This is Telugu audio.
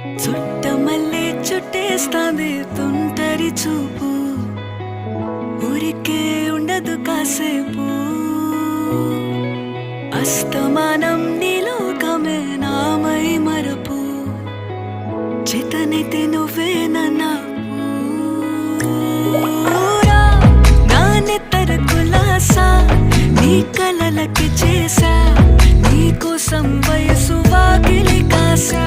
చుట్టమల్లే చుట్టేస్తాంది తుంటరి చూపు, ఊరికే ఉండదు కాసేపు. అస్తమానం నీలోకమే నామై మరపు, చేతనైతే నువ్వే నాన్నెత్తర కులాసా నీ కలలకి చేసా, నీ కోసం వయసు వాకిలి కాసా.